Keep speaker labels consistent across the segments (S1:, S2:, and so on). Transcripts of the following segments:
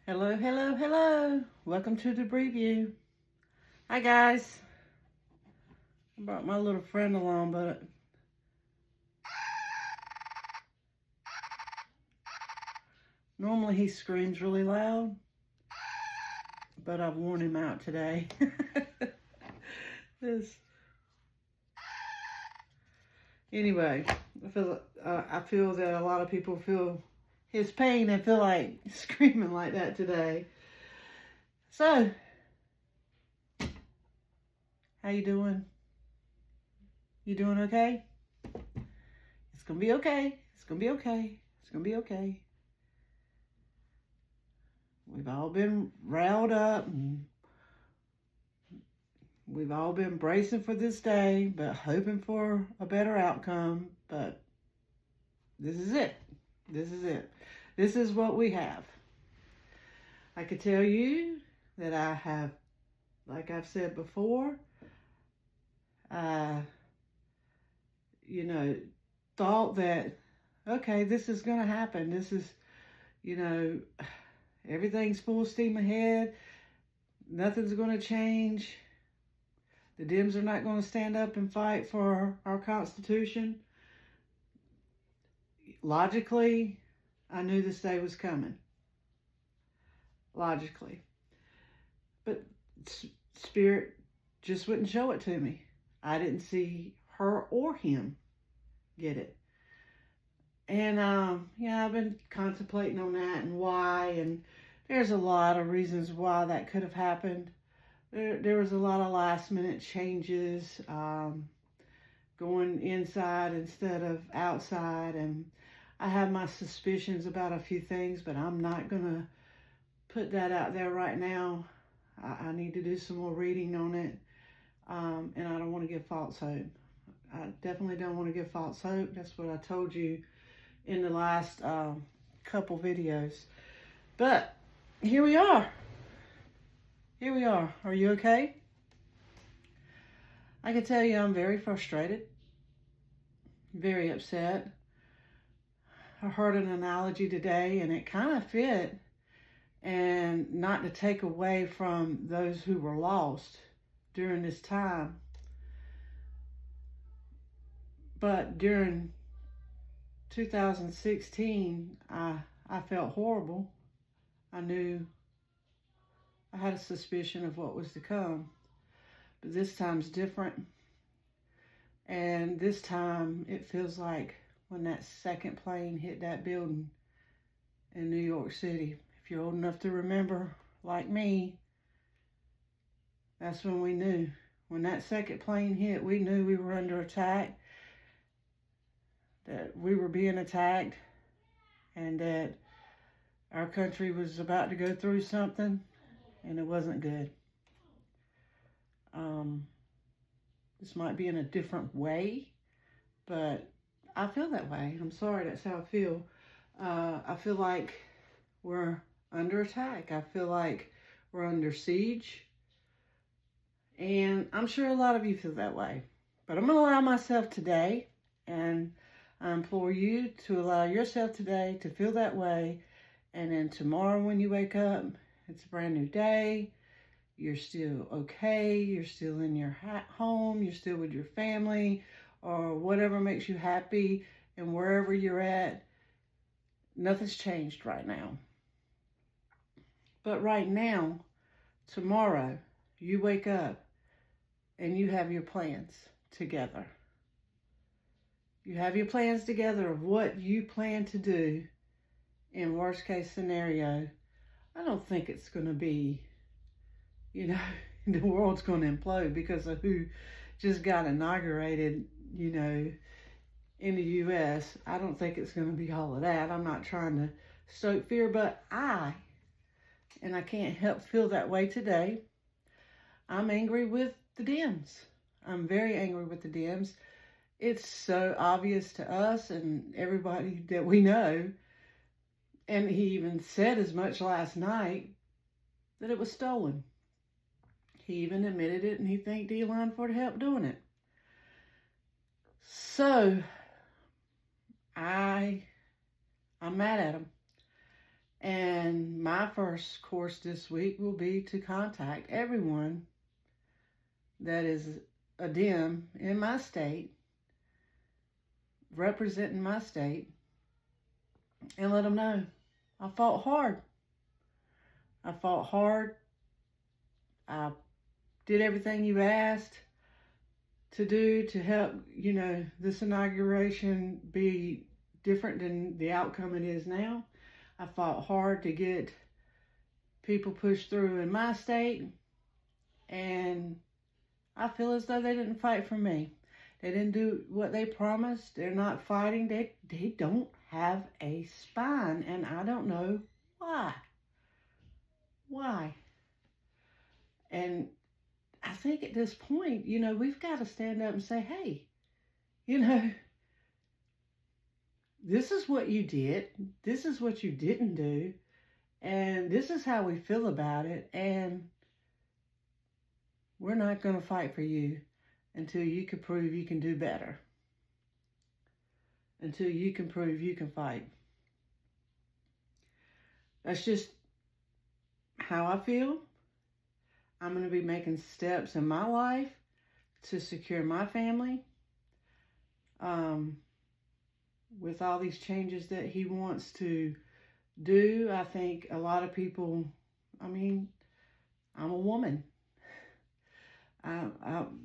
S1: Hello, hello, hello. Welcome to the preview. Hi, guys. I brought my little friend along, but normally he screams really loud, but I've worn him out today. Anyway, I feel that a lot of people feel his pain and feel like screaming like that today. So, how you doing? You doing okay? It's gonna be okay. It's gonna be okay. It's gonna be okay. We've all been riled up and we've all been bracing for this day, but hoping for a better outcome. But this is it. This is it. This is what we have. I could tell you that I have, like I've said before, thought that, okay, this is going to happen. This is, everything's full steam ahead. Nothing's going to change. The Dems are not going to stand up and fight for our Constitution. Logically, I knew this day was coming. Logically. But Spirit just wouldn't show it to me. I didn't see her or him get it. And, I've been contemplating on that and why. And there's a lot of reasons why that could have happened. There was a lot of last minute changes, going inside instead of outside. And I have my suspicions about a few things, but I'm not going to put that out there right now. I need to do some more reading on it. And I don't want to give false hope. I definitely don't want to give false hope. That's what I told you in the last couple videos. But here we are. Here we are. Are you okay? I can tell you I'm very frustrated. Very upset. I heard an analogy today and it kind of fit. And not to take away from those who were lost during this time. But during 2016, I felt horrible. I knew I had a suspicion of what was to come. But this time's different. And this time it feels like when that second plane hit that building in New York City. If you're old enough to remember, like me, that's when we knew. When that second plane hit, we knew we were under attack, that we were being attacked, and that our country was about to go through something, and it wasn't good. This might be in a different way, but I feel that way. I'm sorry, that's how I feel. I feel like we're under attack. I feel like we're under siege. And I'm sure a lot of you feel that way. But I'm going to allow myself today, and I implore you to allow yourself today to feel that way. And then tomorrow when you wake up, it's a brand new day. You're still okay. You're still in your home. You're still with your family or whatever makes you happy. And wherever you're at, nothing's changed right now. But right now, tomorrow, you wake up and you have your plans together. You have your plans together of what you plan to do in worst case scenario. I don't think it's going to be, the world's going to implode because of who just got inaugurated, in the U.S. I don't think it's going to be all of that. I'm not trying to stoke fear, but I can't help feel that way today. I'm angry with the Dems. I'm very angry with the Dems. It's so obvious to us and everybody that we know. And he even said as much last night that it was stolen. He even admitted it, and he thanked Elon for the help doing it. So, I'm mad at him. And my first course this week will be to contact everyone that is a Dem in my state, representing my state, and let them know I fought hard. I fought hard. I did everything you asked to do to help, this inauguration be different than the outcome it is now. I fought hard to get people pushed through in my state, and I feel as though they didn't fight for me. They didn't do what they promised. They're not fighting. They don't have a spine, and I don't know why. Why? And I think at this point, we've got to stand up and say, hey, this is what you did. This is what you didn't do. And this is how we feel about it. And we're not going to fight for you until you can prove you can do better. Until you can prove you can fight. That's just how I feel. I'm going to be making steps in my life to secure my family. With all these changes that he wants to do, I think a lot of people, I'm a woman.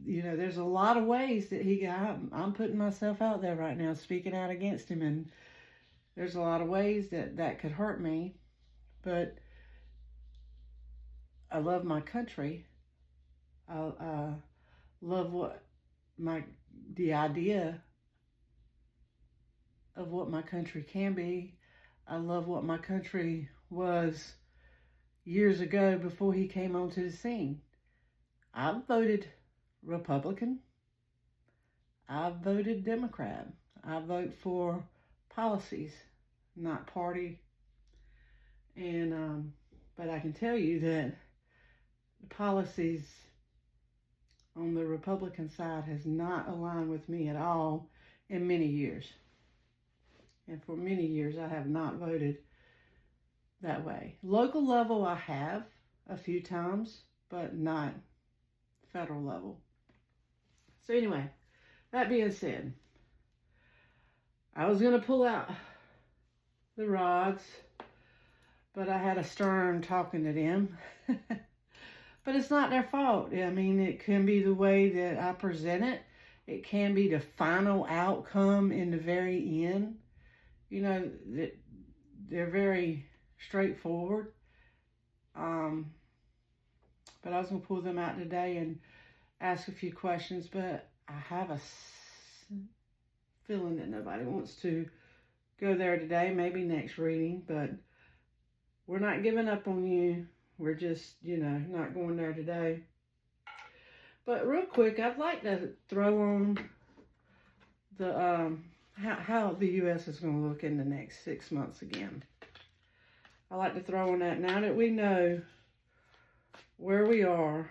S1: There's a lot of ways that I'm putting myself out there right now, speaking out against him, and there's a lot of ways that could hurt me, but I love my country. I love the idea of what my country can be. I love what my country was years ago before he came onto the scene. I voted Republican. I voted Democrat. I vote for policies, not party. And but I can tell you that the policies on the Republican side has not aligned with me at all in many years. And for many years, I have not voted that way. Local level, I have a few times, but not federal level. So anyway, that being said, I was going to pull out the rods, but I had a stern talking to them. But it's not their fault. It can be the way that I present it. It can be the final outcome in the very end. That they're very straightforward. But I was going to pull them out today and ask a few questions, but I have a feeling that nobody wants to go there today, maybe next reading, but we're not giving up on you. We're just, not going there today. But real quick, I'd like to throw on the how the U.S. is going to look in the next 6 months again. I like to throw on that now that we know where we are.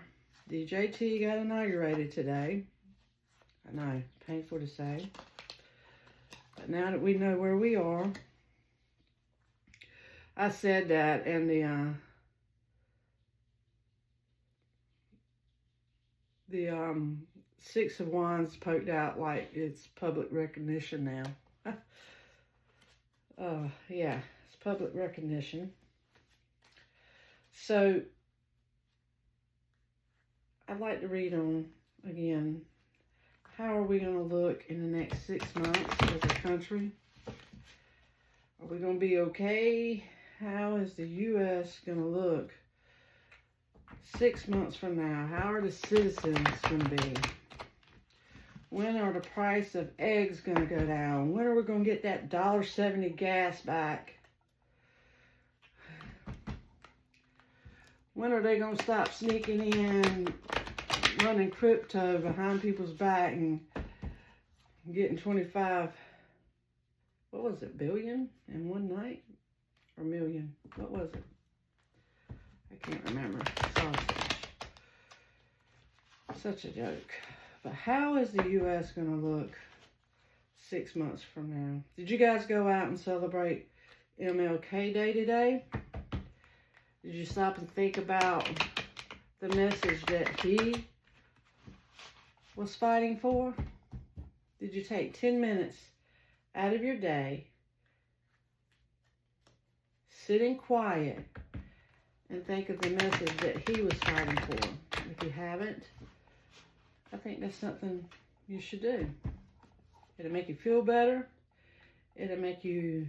S1: The JT got inaugurated today. I know, painful to say. But now that we know where we are, I said that, and the Six of Wands poked out like it's public recognition now. Yeah, it's public recognition. So, I'd like to read on again. How are we going to look in the next 6 months as a country? Are we going to be okay? How is the U.S. going to look 6 months from now? How are the citizens going to be? When are the price of eggs going to go down? When are we going to get that $1.70 gas back? When are they going to stop sneaking in, running crypto behind people's back and getting 25, what was it, billion in one night? Or million? What was it? I can't remember. Such a joke. But how is the U.S. going to look 6 months from now? Did you guys go out and celebrate MLK Day today? Did you stop and think about the message that he was fighting for? Did you take 10 minutes out of your day, sit in quiet, and think of the message that he was fighting for? If you haven't, I think that's something you should do. It'll make you feel better. It'll make you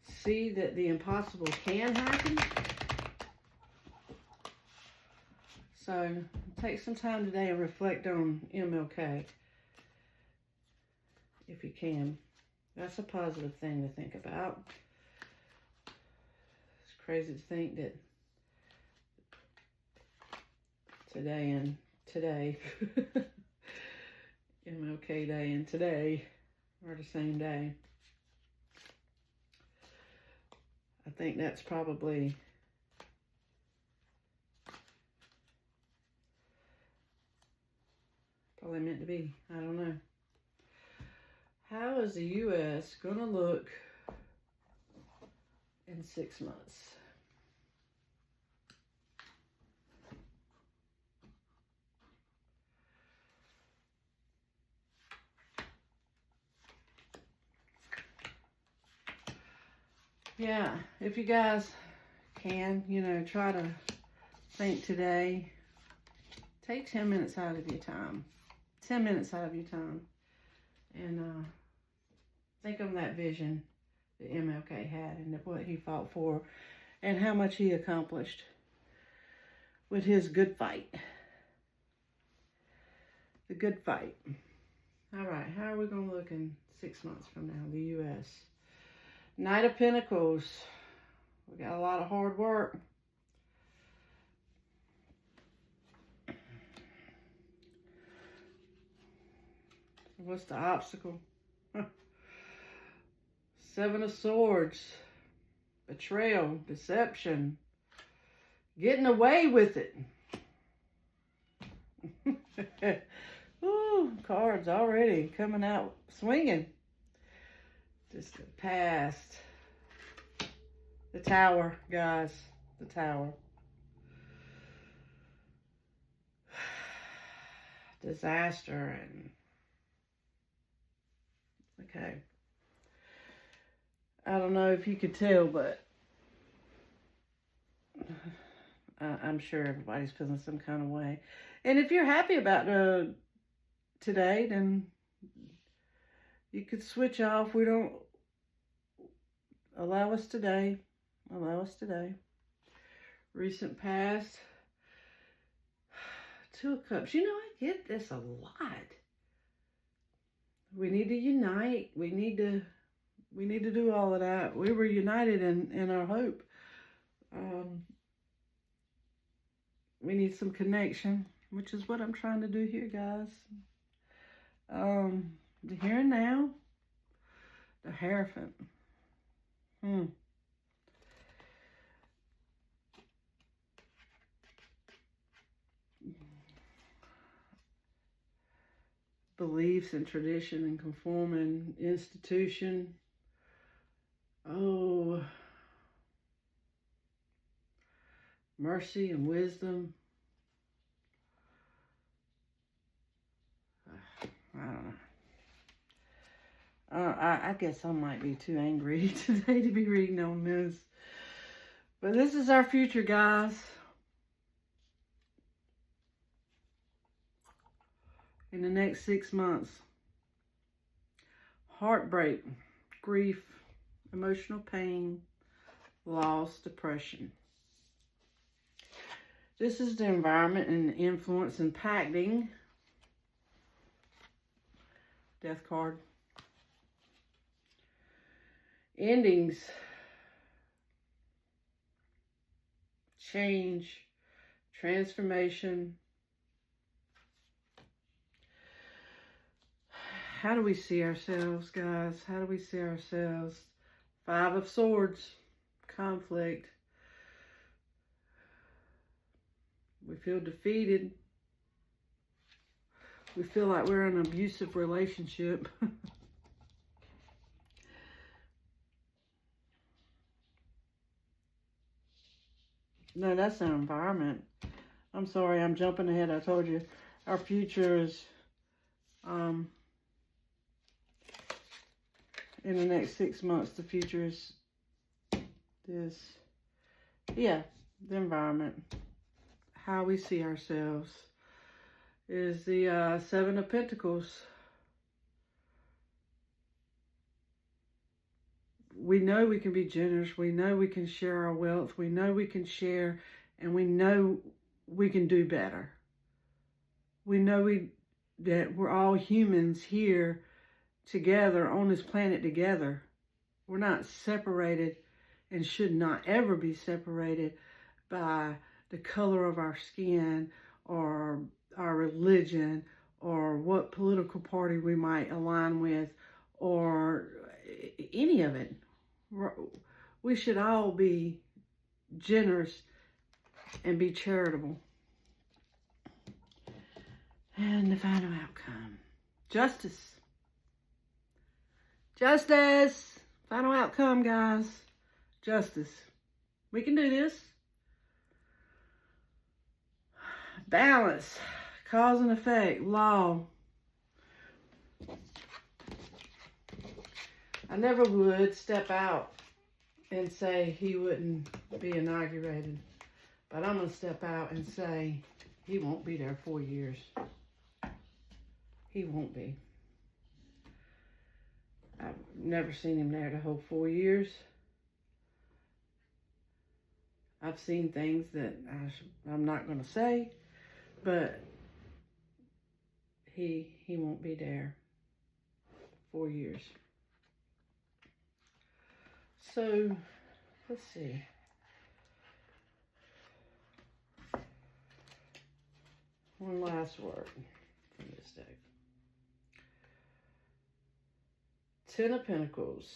S1: see that the impossible can happen. So take some time today and reflect on MLK, if you can. That's a positive thing to think about. It's crazy to think that today, MLK Day and today are the same day. I think that's probably meant to be. I don't know. How is the U.S. going to look in 6 months? Yeah, if you guys can, try to think today. Take 10 minutes out of your time. 10 minutes out of your time. And think of that vision that MLK had and what he fought for and how much he accomplished with his good fight. The good fight. All right, how are we going to look in 6 months from now, the U.S.? Knight of Pentacles. We got a lot of hard work. What's the obstacle? Seven of Swords. Betrayal. Deception. Getting away with it. Ooh, cards already coming out swinging. Just the past. The Tower, guys. The Tower. Disaster and... Okay. I don't know if you could tell, but I'm sure everybody's feeling some kind of way. And if you're happy about today, then you could switch off. We don't allow us today. Allow us today. Recent past. Two of Cups. You know, I get this a lot. We need to unite. We need to do all of that. We were united in our hope. We need some connection, which is what I'm trying to do here, guys. The here and now. The Hierophant. Beliefs and tradition and conforming institution. Oh, mercy and wisdom. I don't know. I guess I might be too angry today to be reading on this. But this is our future, guys. In the next 6 months. Heartbreak, grief, emotional pain, loss, depression. This is the environment and influence impacting. Death card. Endings. Change. Transformation. How do we see ourselves, guys? How do we see ourselves? Five of Swords. Conflict. We feel defeated. We feel like we're in an abusive relationship. No, that's our environment. I'm sorry, I'm jumping ahead. I told you our future is in the next 6 months. The future is this, yeah, the environment, how we see ourselves is the Seven of Pentacles. We know we can be generous. We know we can share our wealth. We know we can share, and we know we can do better. We know that we're all humans here together on this planet together. We're not separated and should not ever be separated by the color of our skin or our religion or what political party we might align with or any of it. We should all be generous and be charitable. And the final outcome, justice. Justice. Final outcome, guys. Justice. We can do this. Balance. Cause and effect. Law. I never would step out and say he wouldn't be inaugurated. But I'm going to step out and say he won't be there 4 years. He won't be. I've never seen him there the whole 4 years. I've seen things that I'm not going to say, but he won't be there 4 years. So, let's see. One last word from this deck. Ten of Pentacles.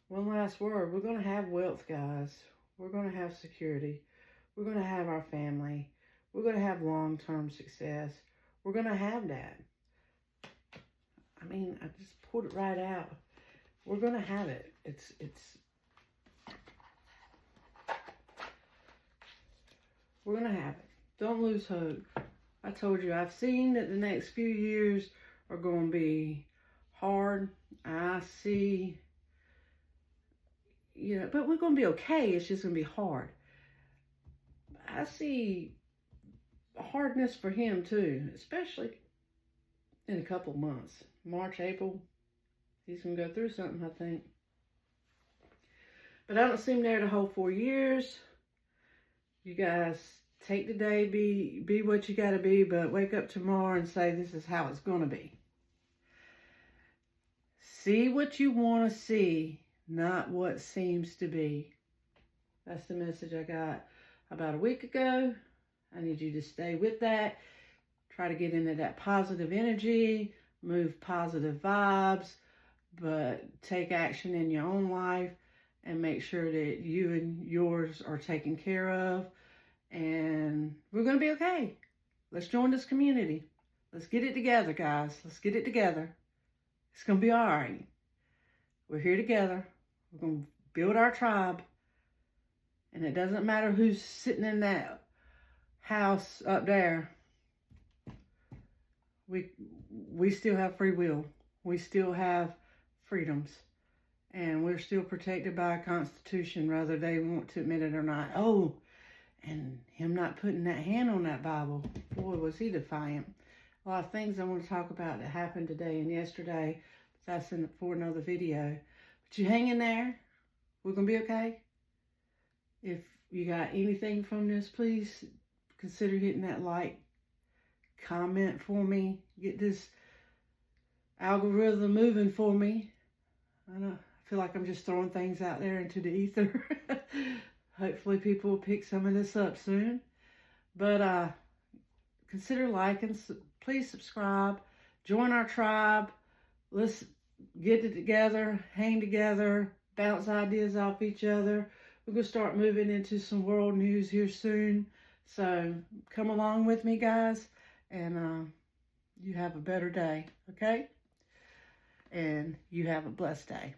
S1: One last word. We're going to have wealth, guys. We're going to have security. We're going to have our family. We're going to have long-term success. We're going to have that. I mean, I just pulled it right out. We're going to have it. It's we're going to have it. Don't lose hope. I told you, I've seen that the next few years are going to be hard. I see, but we're going to be okay. It's just going to be hard. I see hardness for him too, especially in a couple of months. March, April, he's going to go through something, I think. But I don't see him there the whole 4 years. You guys take the day, be what you got to be, but wake up tomorrow and say, this is how it's going to be. See what you want to see, not what seems to be. That's the message I got about a week ago. I need you to stay with that. Try to get into that positive energy, move positive vibes, but take action in your own life and make sure that you and yours are taken care of. And we're going to be okay. Let's join this community. Let's get it together, guys. Let's get it together. It's going to be all right. We're here together. We're going to build our tribe. And it doesn't matter who's sitting in that house up there. We still have free will. We still have freedoms. And we're still protected by a constitution, whether they want to admit it or not. Oh, and him not putting that hand on that Bible. Boy, was he defiant. A lot of things I want to talk about that happened today and yesterday. That's for another video. But you hang in there. We're going to be okay. If you got anything from this, please consider hitting that like. Comment for me. Get this algorithm moving for me. I feel like I'm just throwing things out there into the ether. Hopefully people will pick some of this up soon. But consider liking. Please subscribe. Join our tribe. Let's get it together. Hang together. Bounce ideas off each other. We're going to start moving into some world news here soon. So come along with me, guys. And you have a better day. Okay? And you have a blessed day.